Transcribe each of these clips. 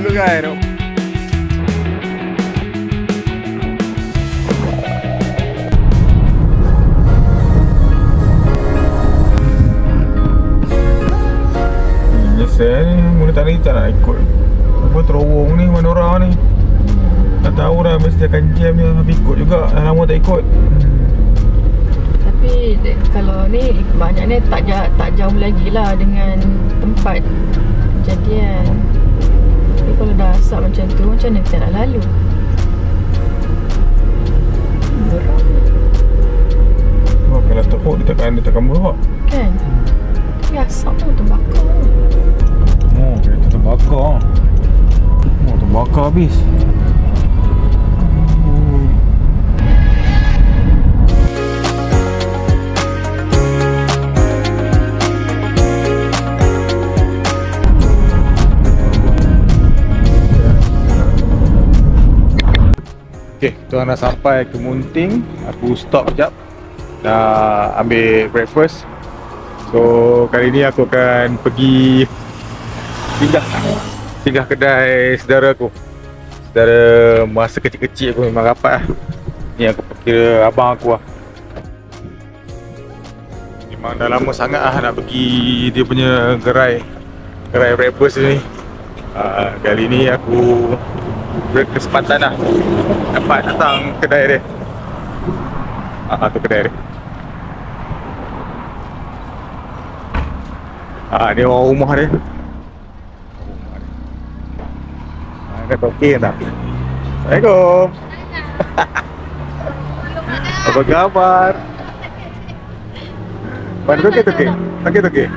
tu kan. Biasa ni, mula tak nak ikut. Apa terowong ni, Manora ni. Tak tahu dah mesti akan jam je. Tapi ikut juga, dah lama tak ikut. Tapi kalau ni maknanya tak jauh lagi lah dengan tempat kejadian. Tapi kalau dah asap macam tu, macam mana kita nak lalu? Berat. Oh, kalau teruk dia takkan berak. Kan? Tapi asap tu terbakar. Oh, kereta terbakar. Oh, terbakar habis. Okay, tuan dah sampai ke Munting. Aku stop sekejap. Dah ambil breakfast. So, kali ni aku akan pergi singgah kedai saudara aku. Saudara masa kecil-kecil aku memang rapat lah. Ni aku kira abang aku lah. Memang dah lama sangat lah nak pergi dia punya gerai breakfast ni. Kali ni aku berkesempatan lah dapat datang kedai dia. Tu kedai dia. Ni orang rumah dia. Ada token tak? Assalamualaikum. Apa khabar? Mana token? Token.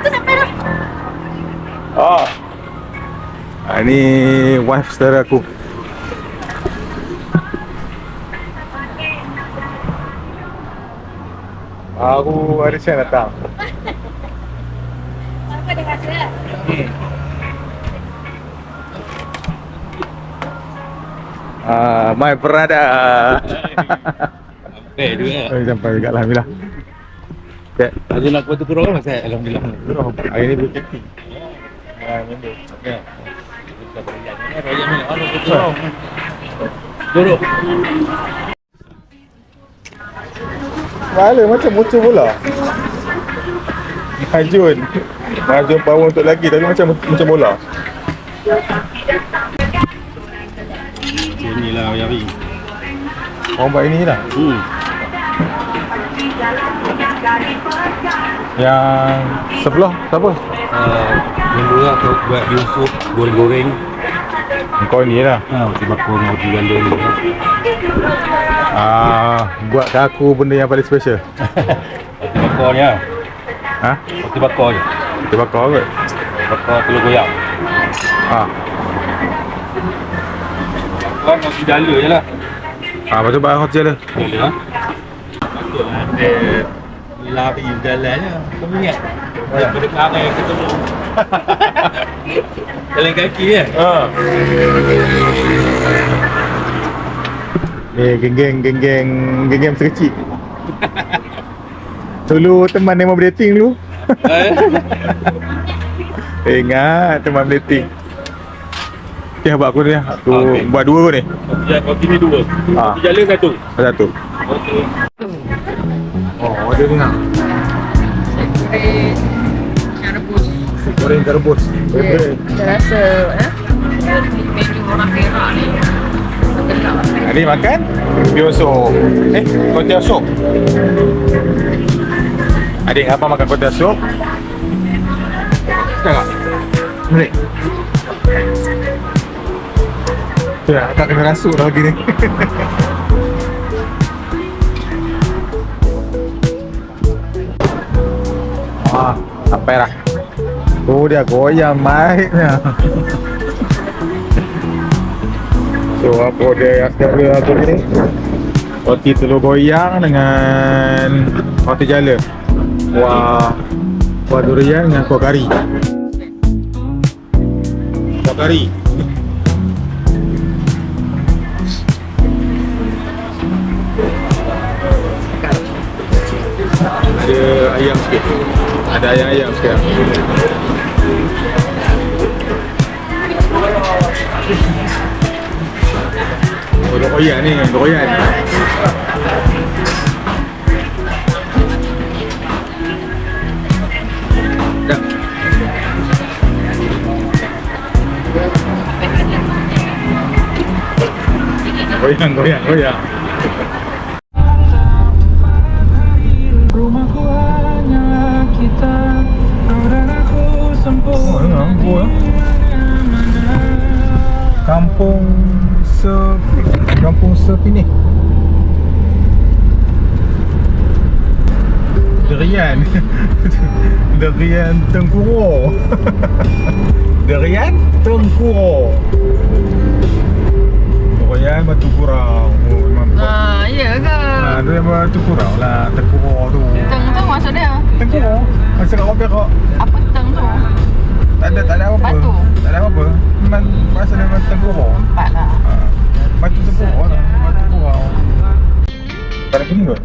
Tu sampai dah. Ni wife saudara aku. Aku ada chance datang. Apa dia kata? My brother. Sampai juga. Sampai juga alhamdulillah. Okay. Tadi nak buat turun masa alhamdulillah. Hari ni berkati. Member. Okey. Kita berjalan ni raya ni orang turun. Duduk. Wala macam motor bola. Majun power untuk lagi tapi macam bola. Inilah Yari. Orang buat ini lah. Yang sebelah siapa? Yang dua aku buat Yusuf goreng-goreng. Kau ni lah. Roti bakar dengan roti ganda ni. Buat kat aku benda yang paling special. Roti bakarnya. Roti bakar je. Kita bakar kot. Bakar telur goyang. Bakar roti jala je lah. Lepas tu barang hotel lah. Ya. Ada lari jalannya. Kau ingat? Daripada kelana yang ketemu. Jalan kaki kan? Geng-geng masa kecil. Dulu teman yang mau dating dulu. Ingat teman dating. Okay, buat aku ni. Aku buat dua ni. Roti ni dua. Roti jala satu. Satu. Okey. Oh, ada ni lah. Goreng ikan rebus. Saya rasa menu orang Perak ni Hari makan bioso. Kontiau sup. Adik apa makan kontiau sup? Tengok. Menarik. Ya, tak kena rasuk dah lagi ni. Sampai dah. Dia goyang baiknya. So apa dia sekarang aku ni? Roti telur goyang dengan roti jala. Kuah durian dengan kuah kari. Kuah kari. Ada ayam sikit. Ada ayam sekarang. Koyak ni, Koyak. Dah. Koyak. Rumahku hanya kita, kau dan aku Oh, ni lampu lah. Kampung Sepini. Derian. Derian Tengkuro. Derian Tengkuro. Derian Batu Kurau. Oh, memang. Ya ke? Derian Batu Kurau lah, Tengkuro tu. Teng tu maksud dia. Tengkuro. Masa kat apa kau? Apa teng tu? Tak ada apa-apa. Batu. Tak ada apa-apa. Memang bahasa dia memang Tengkuro. Tempat lah. Batu Tengkuro lah. Batu Kurau. Tak ada kini kot?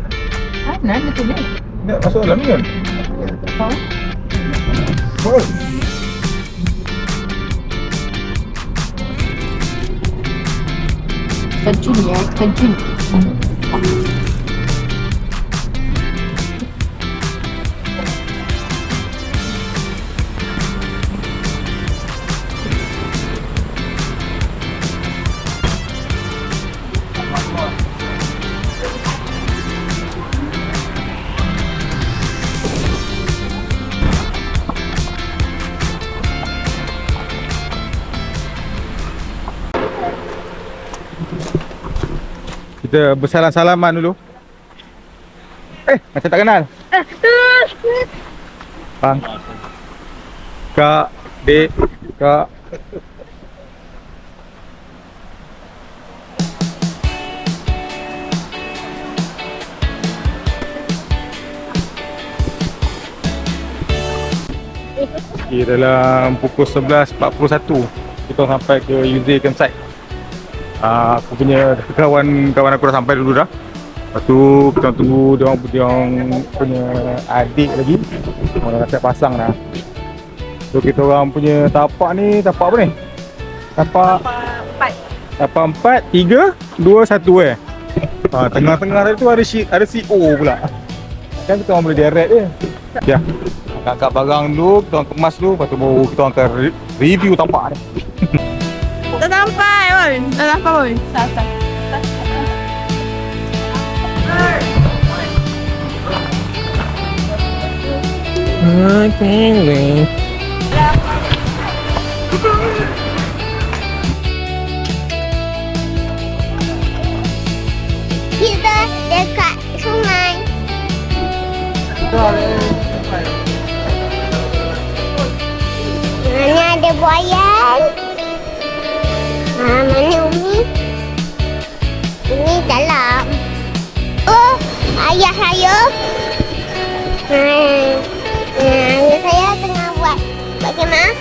Mana ada tu ni? Tak masuk dalam ni kan? Tahu? Oh. Terjun ya, terjun. Kita bersalam-salaman dulu. Macam tak kenal. Bang. Kak, Dek, Kak. Okay, dalam pukul 11.41 kita sampai ke Yuze campsite. Aku punya kawan aku dah sampai dulu dah. Lepas tu kita tunggu dia orang punya adik lagi. Orang dah siap pasang dah. So kita orang punya tapak ni, tapak apa ni? Tapak 4, 3, 2, 1 tengah-tengah tadi tu ada CO pula. Kan kita orang boleh direct dia. Ya. Angkat barang dulu, kita orang kemas dulu, lepas tu baru kita orang akan review tapak ni. Dah sampai pun. Dah sampai pun. Sampai. Kita dekat sungai. Mana ada buaya? Mana Umi? Ini dalam. Oh, ayah saya. Ayah saya tengah buat kemah.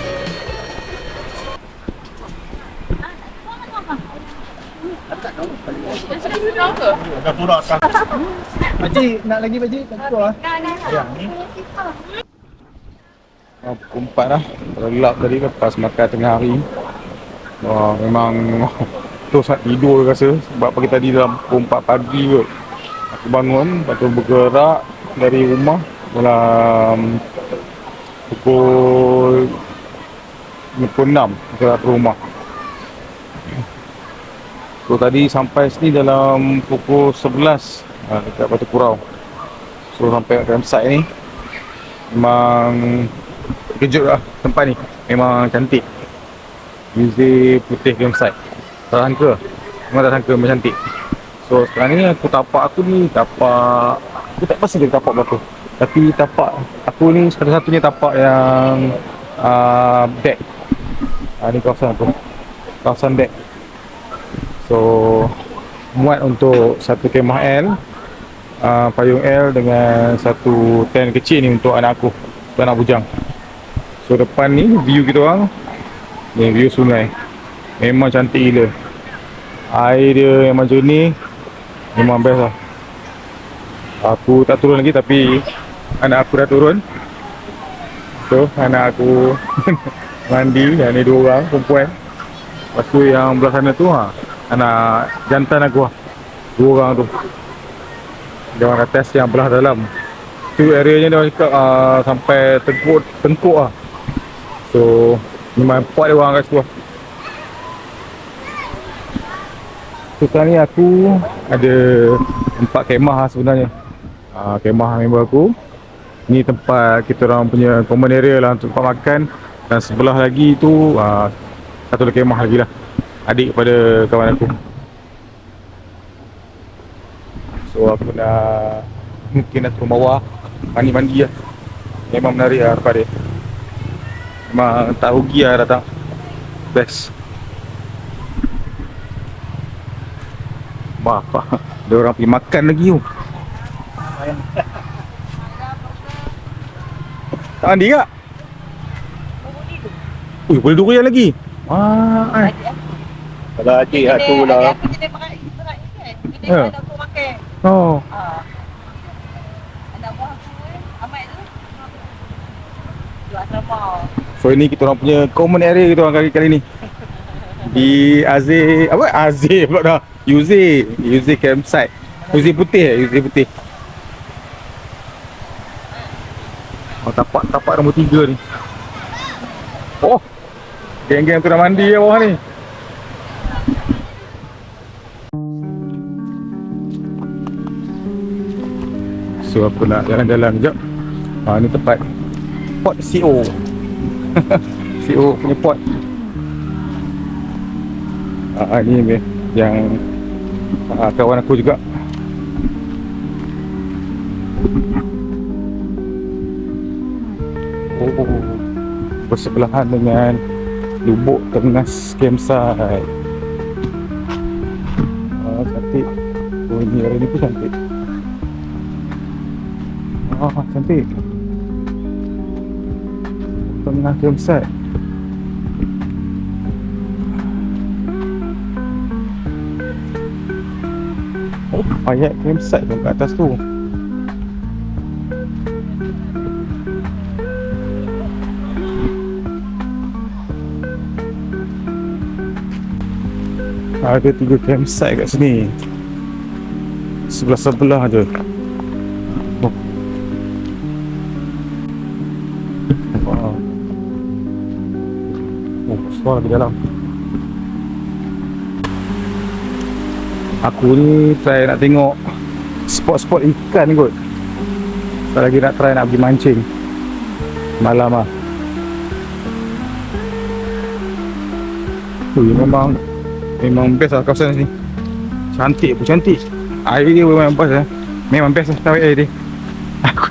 Dah pura kah? Pakcik, nak lagi pakcik? Tak pura lah. Pukul 4 dah. Relap tadi lepas makan tengah hari. Wah, memang terus nak tidur rasa. Sebab pagi tadi dalam pukul 4 pagi kot aku bangun, lepas tu bergerak dari rumah dalam pukul 6 bergerak ke rumah. So tadi sampai sini dalam pukul 11 dekat Batu Kurau. So sampai kat campsite ni memang kejut lah tempat ni. Memang cantik. Yuze Putih campsite. Tak sangka. Memang tak sangka memang cantik. So sekarang ni aku tak pasti dia tapak berapa. Tapi tapak aku ni satu-satunya tapak yang deck. Ni kawasan tu. Kawasan deck. So muat untuk satu kemah L, payung L dengan satu tent kecil ni untuk anak aku, untuk anak bujang. So depan ni view kita orang, ni view sungai. Memang cantik gila. Air dia memang jernih, memang best lah. Aku tak turun lagi tapi anak aku dah turun. So anak aku mandi, yang ni 2 orang perempuan. Lepas tu yang belah sana tu anak jantan aku lah. 2 orang tu. Dia orang test yang belah dalam. Tu areanya dia orang cakap sampai tengkuk lah. So memang pot dia orang kat situ lah. So sekarang ni aku ada 4 kemah lah sebenarnya. Kemah member aku. Ni tempat kita orang punya common area lah untuk tempat makan. Dan sebelah lagi tu satu lagi kemah lagi lah, adik kepada kawan aku. So aku nak mungkin nak turun bawah mandi-mandi lah. Memang menarik lah tempat dia. Memang tak rugi lah datang. Best. Maaf lah, ada orang pergi makan lagi tu. Tak mandi kak? Ui, boleh durian lagi? Kalau adik tu lah. Ya. Oh. So ini kita orang punya common area kita orang kali ni. Di Azir pula dah. Yuzi campsite. Yuzi putih. Oh, tapak nombor 3 ni. Oh. Geng-geng tu dah mandi ya bawah ni. So aku nak jalan-jalan sekejap. Ni tempat pot CO. CO punya pot. Ni yang kawan aku juga. Oh, bersebelahan dengan Lubuk Tengas Campsite. Cantik. Oh, ni area ni pun cantik. Cantik. Tengah campsite. Oh, ayat campsite tu kat atas tu. Ada 3 campsite kat sini. Sebelah-sebelah je. Suara di dalam. Aku ni try nak tengok spot-spot ikan ni kot. Sekali lagi nak try nak pergi mancing malam lah. Memang best lah kawasan sini. Cantik pun cantik. Air dia memang best lah. Memang best lah tarik air dia. Aku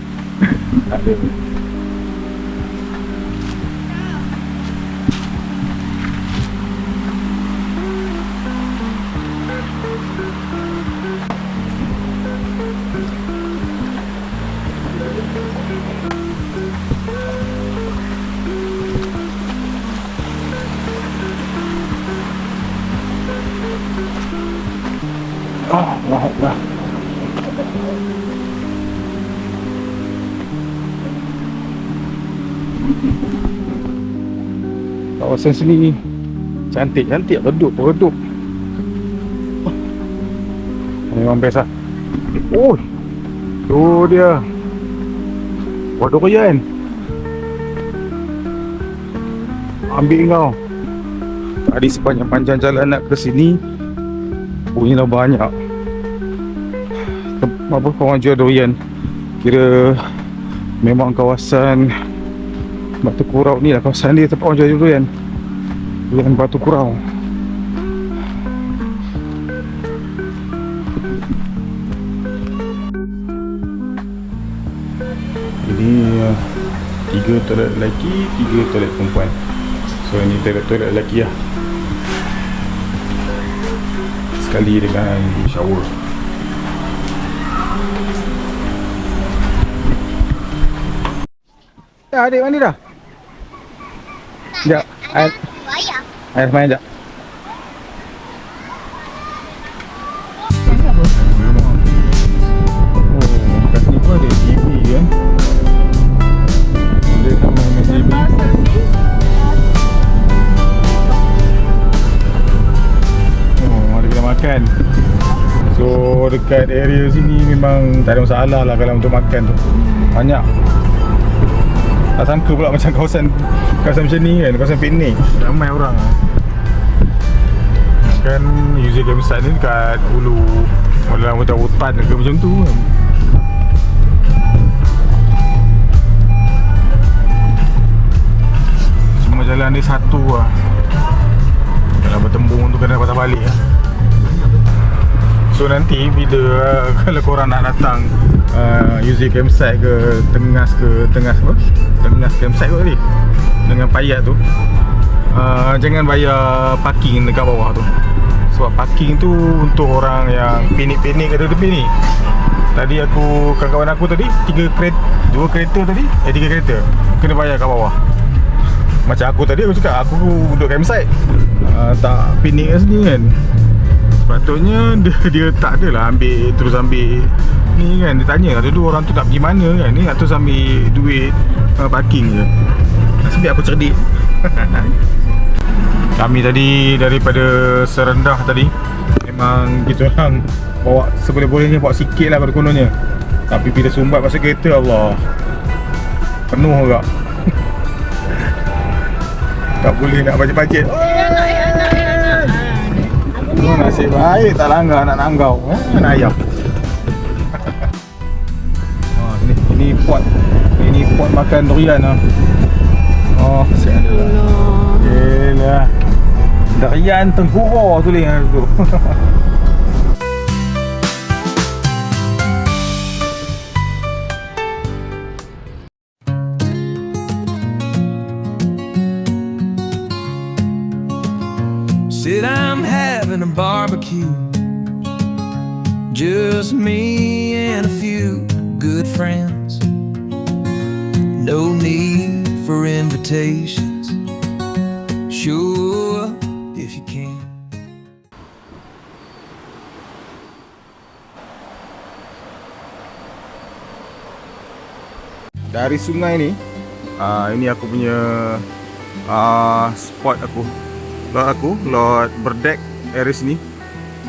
Alhamdulillah. Kawasan sini cantik, redup. Memang best lah. Oh, tu dia Waduk Ryan. Ambil kau. Tadi sepanjang jalan nak ke sini, bunyi dah banyak. Orang jual durian. Kira memang kawasan Batu Kurau ni lah kawasan dia, tempat orang jual durian. Durian Batu Kurau. Ini 3 toilet lelaki, 3 toilet perempuan. So ini toilet lelaki lah, sekali dengan shower. Ya, adik mandi dah? Sekejap, air semain sekejap. Oh, kat sini pun ada TV kan. Boleh nak main TV. Oh, ada kan. So dekat area sini memang tak ada masalah lah kalau untuk makan tu. Banyak. Tak sangka pula macam kawasan macam ni kan, kawasan piknik. Ramai orang. Kan user campsite ni dekat hulu, dalam hutan ke macam tu kan. Semua jalan ni satu lah. Kalau bertembung tu kena patah balik lah. So nanti bila kalau korang nak datang user campsite ke Tengas apa? Tengas campsite kot tadi dengan Payat tu, jangan bayar parking dekat bawah tu. Sebab parking tu untuk orang yang piknik-piknik kat tepi ni. Tadi aku, kawan-kawan aku tadi 2 kereta tadi, 3 kereta kena bayar kat bawah. Macam aku tadi aku cakap aku duduk campsite, tak piknik kat sini kan. Sepatutnya dia tak adalah terus ambil ni kan. Dia tanya dulu orang tu nak pergi mana kan. Ni nak terus ambil duit parking je. Nasib aku cerdik. Kami tadi daripada Serendah tadi memang kita orang bawa seboleh-bolehnya, bawa sikit lah pada kononnya. Tapi bila sumbat masuk kereta, Allah, penuh agak. Tak boleh nak bajet-bajet. Oh, nasib baik tak langgar nak nanggau. Nak ayam. Ini pot. Ini pot makan durian lah. Oh, sialah. Yelah. Durian Tengkuro tulis tu. Said I'm having a barbecue, just me and a few good friends. No need for invitations. Show up if you can. Dari sungai ni, ini aku punya spot aku. Lot berdek area sini.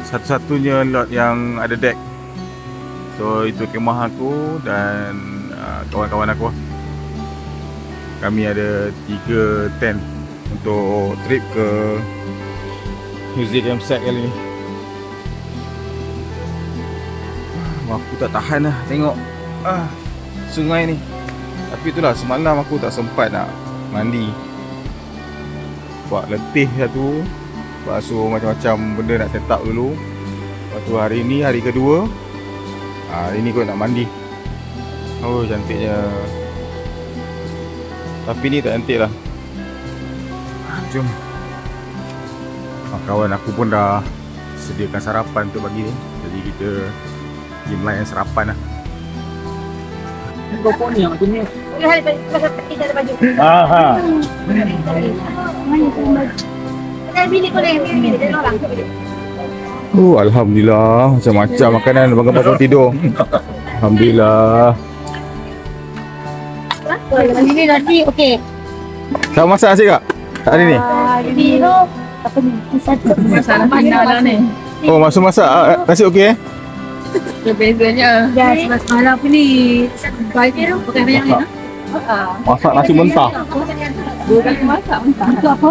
Satu-satunya lot yang ada deck. So itu kemah aku dan kawan-kawan aku. Kami ada 3 tent untuk trip ke User Campsite kali ni. Aku tak tahan lah tengok sungai ni. Tapi itulah, semalam aku tak sempat nak mandi. Buat letih satu. Lepas tu macam-macam benda nak set up dulu. Lepas tu hari ni hari kedua. Hari ni kot nak mandi. Oh, cantiknya. Tapi ni tak cantik lah. Jom. Kawan aku pun dah sediakan sarapan untuk pagi ni. Jadi kita pergi melayan sarapan lah. GoPro ni yang tu ni. Kita ada baju. Aha. Bilik boleh, bilik dia orang. Oh, alhamdulillah, macam-macam makanan bangun bangun tidur. Alhamdulillah. Ini nasi okey. Sama masak nasi kak? Tak ada ni? Ini tu apa ni? Masalah final lah ni. Oh, masuk masak nasi okey eh? Bezanya. Ya, sebab semalam apa ni? Baik tu bukan banyak ni. Masak nasi mentah. Dua kali masak mentah. Itu apa?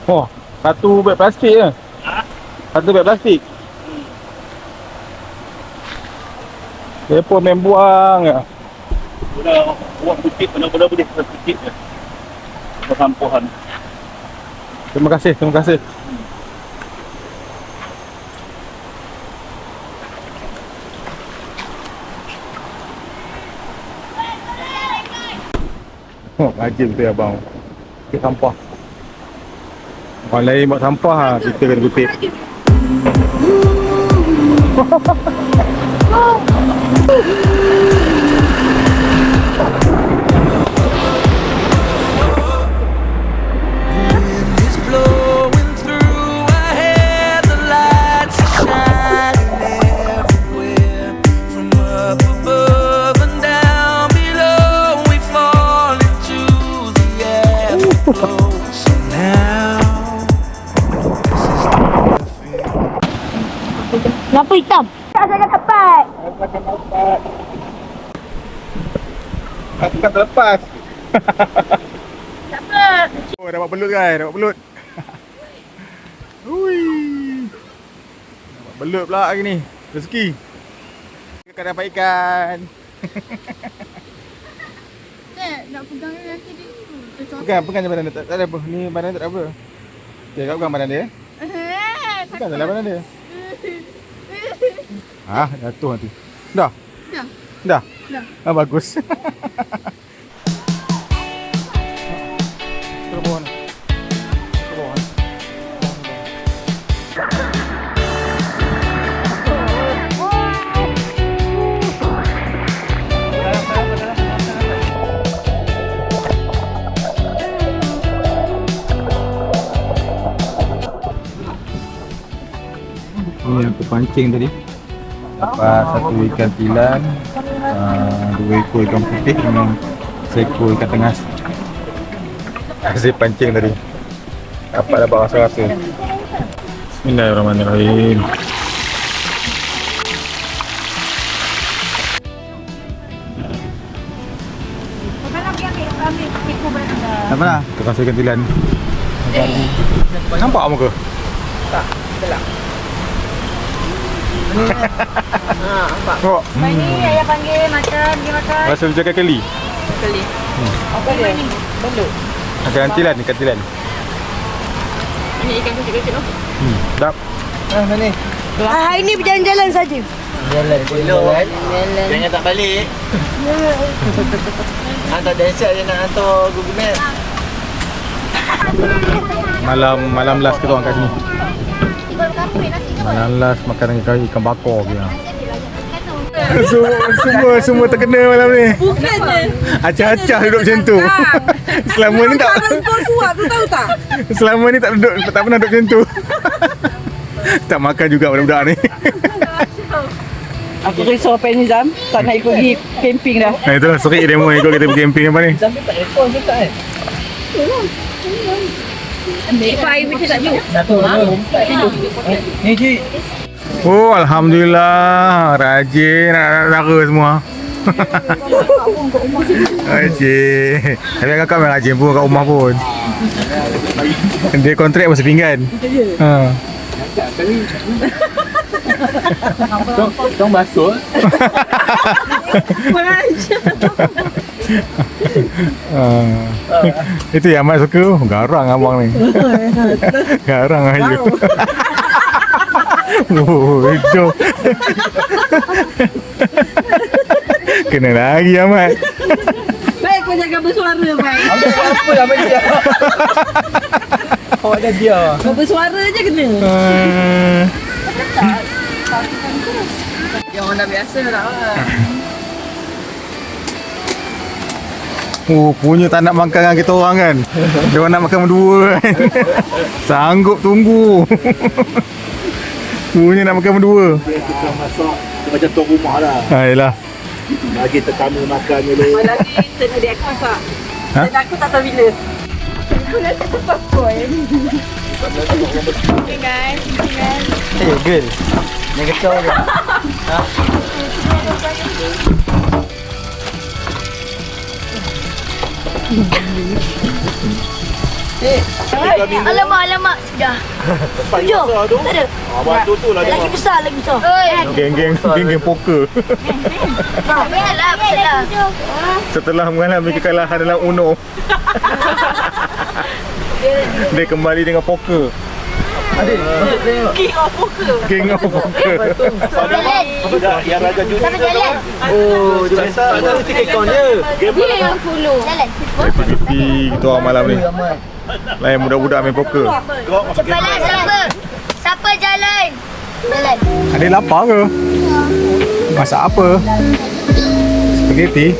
Oh, satu beg plastik je. Satu beg plastik. Telefon main buang je. Sudah buat bukit, benar-benar boleh sedikit je. Perhampuhan. Terima kasih, terima kasih. Oh, rajin betul abang. Kutip sampah. Orang lain buat sampah, kita kena kutip. It's blowing through our hair, the lights are shining everywhere. From up above and down below, we fall into the afterglow. So now, Lampu hitam. Tak saya dapat. Aku kan terlepas. Tak apa. Oh, dapat belut guys, dapat belut. Hui. Dapat belut pula hari ni. Rezeki. Kita dapat ikan. Cik, nak pegang nanti dia. Pegang je badan dia. Tak ada apa. Ni badan dia tak ada apa. Okay, kau pegang badan dia. Pegang je lah badan dia. Ah, jatuh nanti. Dah? Dah. Dah? Dah. Ah, bagus. Ke bawah ni. Ke bawah ni. Ini yang aku pancing tadi. Dapat satu ikan tilan, 2 ekor ikan putih dengan seekor ikan tengas. Saya pancing tadi. Dapat rasa-rasa. Bismillahirrahmanirrahim. Apa lah? Tukang saya ikan tilan. Nampak muka? Tak, gelap. Nampak. Oh. Ni ayah panggil makan, dia makan. Rasa macam kali. Kali. Apa dia? Belut. Ikan tilan, ikan tilan. Ini ikan kecil-kecil tu. Sedap. Mana? Hari ni berjalan-jalan saja. Jalan. Jangan tak balik. Hantar dahsyat je nak hantar Google Map. Malam last kita orang kat sini. Malam last makan ikan bakar je. Semua terkena malam ni. Bukannya. Acah-acah duduk macam tu. Selama ni tak. Kau suap tu tahu tak? Selama ni tak pernah duduk macam tu. Tak makan juga budak-budak ni. Aku risau apa Nizam, tak nak ikut pergi camping dah. Nah itu serik demo ikut kita pergi camping apa ni. Nizam tak aircon ke tak kan? Lepas air macam tak jauh. Ni cik. Oh alhamdulillah rajin anak saudara semua. Rajin. Tapi kakak memang rajin pun kat rumah pun. Dia kontrak masa pinggan. Ha. Tong basuh. Itu yang Mat suka. Garang abang ni. Garang aja. Oh, itu. Kena lagi Ahmad. Baik kau jangan bersuara baik. Apa nama dia? Awak dah dia. Kau bersuara je kena. Yang orang dah biasa tak lah. Oh, punya tak nak makan dengan kita orang kan. Dia orang nak makan berdua kan. Sanggup tunggu. Punya nak makan berdua. Kita masak macam tuan rumah lah. Yalah. Bagi tetamu makan dulu. Lagi tengok dia aku masak. Ha? Dan aku tak tahu bila. Aku rasa cepat boy. Okay guys. Eh, girl. Ni kacau je. Alamak. Sudah. Tujuh. Tak ada. Batu tu lah. Lagi besar. Geng-geng poker. Betul. Setelah mengalami kekalahan dalam Uno. Dia kembali dengan poker. King of poker. Geng of poker. Yang Raja Juni Siapa jalan? Oh, dia biasa. Ada tiket akaun je. Dia yang 10. Jalan. Aktiviti kita orang malam ni. Lain budak-budak main poker. Cepatlah siapa? Siapa jalan? Adik lapar ke? Masak apa? Spaghetti.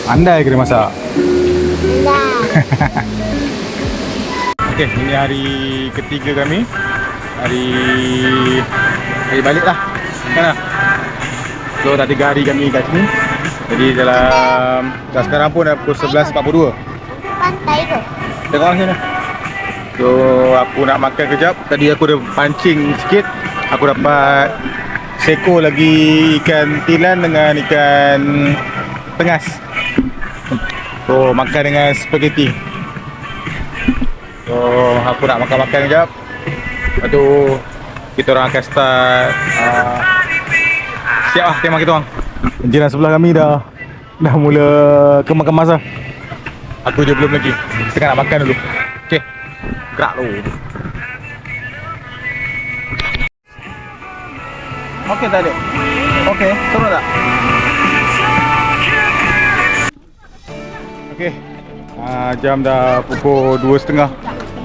Andai kena masak. Okey, ini hari ketiga kami. Hari balik lah. Kan lah. So dah 3 hari kami kat sini. Jadi dalam dah sekarang pun dah pukul 11.42. Pantai ke? Tengok orang sana. So aku nak makan kejap. Tadi aku dah pancing sikit. Aku dapat seko lagi ikan tilan dengan ikan tengas. So makan dengan spaghetti. So aku nak makan-makan kejap. Lepas tu kita orang akan start siap lah tema kita orang. Jiran sebelah kami dah mula kemas-kemas lah. Aku je belum lagi. Tengah nak makan dulu. Okey. Gerak dulu. Okey tak ada. Okey, seronok tak? Okey. Jam dah pukul 2.30.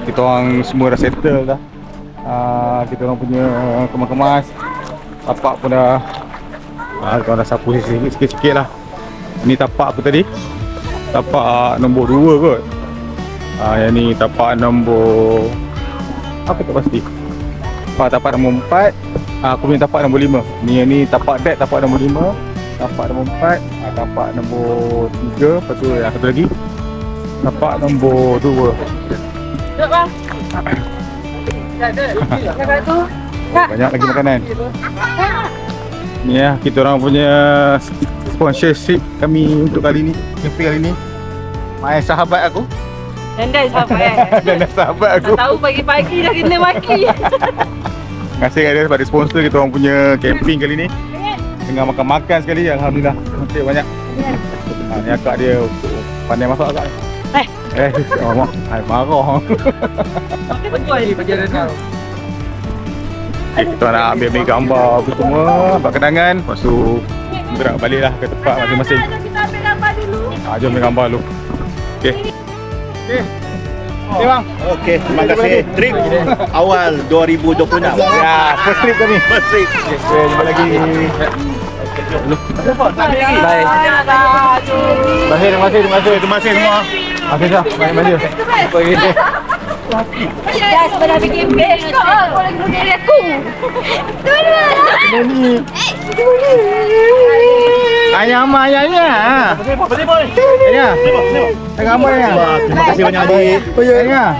Kita orang semua dah settle dah. Kita orang punya kemas-kemas. Tapak pun dah kita orang dah sapu sikit-sikit lah. Ni tapak aku tadi. Tapak nombor 2 kot. Yang ni tapak nombor apa tak pasti. Tapak nombor 4. Aku punya tapak nombor 5. Ni tapak deck, tapak nombor 5. Tapak nombor 4. Tapak nombor 3. Lepas tu yang satu lagi tapak nombor 2. Duduk bang. Kakak tu. Banyak lagi makanan. Ni lah kita orang punya sponsorship kami untuk kali ni. Camping kali ni. My sahabat aku. Dandai sahabat kan? Dan sahabat aku. Tak tahu pagi-pagi dah kena maki. Terima kasih kepada pada sponsor kita orang punya camping kali ni. Tengah makan-makan sekali, alhamdulillah. Terima kasih banyak. Ni akak dia pandai masak akak. Marah. Betul ni perjalanan. Kita nak ambil gambar apa semua, buat kenangan. Lepas tu gerak balik lah ke tempat masing-masing. Kita ambil gambar dulu. Jom ambil gambar dulu. Okey. Okey. Okey bang. Okey, terima kasih. Trip awal 2026. Ya, first trip kami. First trip. Okey, jumpa lagi. Bye. Terima kasih semua. Okey dah, balik. Dah sebenarnya bikin best kau. Kau lagi duduk dari aku. Ayam. Ayah. Tengah apa ya? Terima kasih banyak adik. Ayah.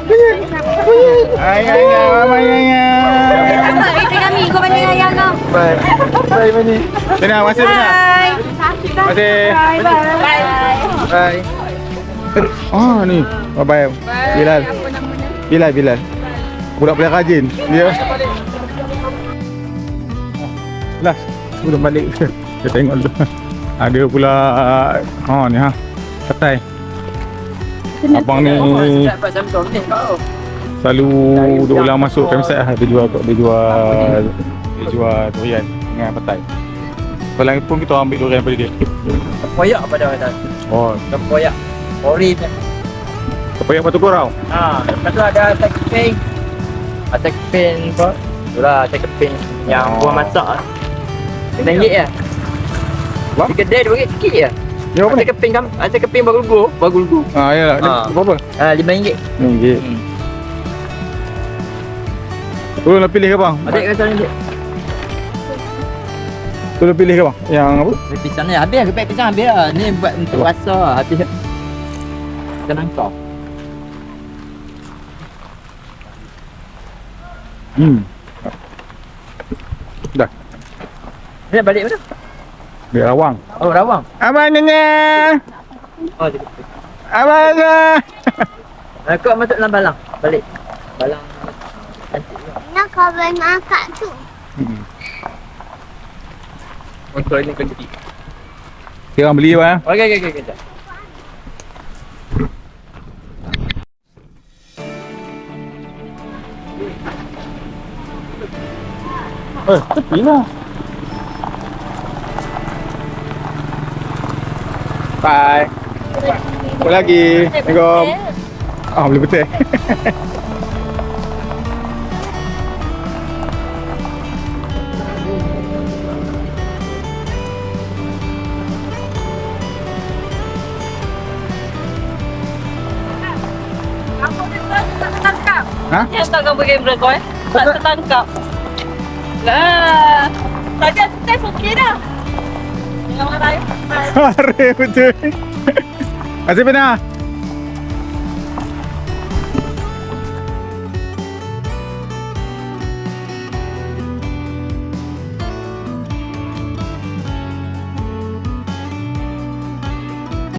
Apa kita kami kau banding ayam kau. Bye Mani. Terima kasih banyak. Terima kasih. Bye. Ni. Bye. Bilal. Budak paling rajin. Dia. Last. Sudah balik. Kita tengok dulu. Ada pula ni petai. Abang ni selalu duk ulang masuk campsite lah. Dia jual durian dengan petai. Kalau pun kita ambil durian daripada dia. Koyak pada atas. Oh, Koyak. Ori tu. kepoyak batu korau. Lepas tu ada atas keping. Atas keping apa? Itulah atas keping yang buah masak lah. RM5 lah. Apa? Di kedai dia bagi sikit je. Ni apa ni? Atas keping bagulgu. Yalah. Berapa? RM5. RM5. Tolong nak pilih ke bang? Adik kata RM5. Tolong pilih ke bang? Yang apa? Pisang ni habis, keping pisang habis lah. Ni buat untuk rasa lah. Habis. Kita nangkau. Dah. Ni nak balik mana? Dia Rawang. Oh, Rawang. Abangnya. Oh, dia keping. Abangnya. Kau masuk dalam balang. Balik. Balang. Cantik lah. Nak kawan akak tu. Motor ni kunci. Dia orang beli bang. Okey. Sekejap. Tepi lah. Bye. Apa lagi? Assalamualaikum. Oh, boleh betul. Ha? Yang tak gambar kamera kau tak tertangkap. Lah. Tadi aku test okey dah. Jangan marah. Mari betul. Masih benar.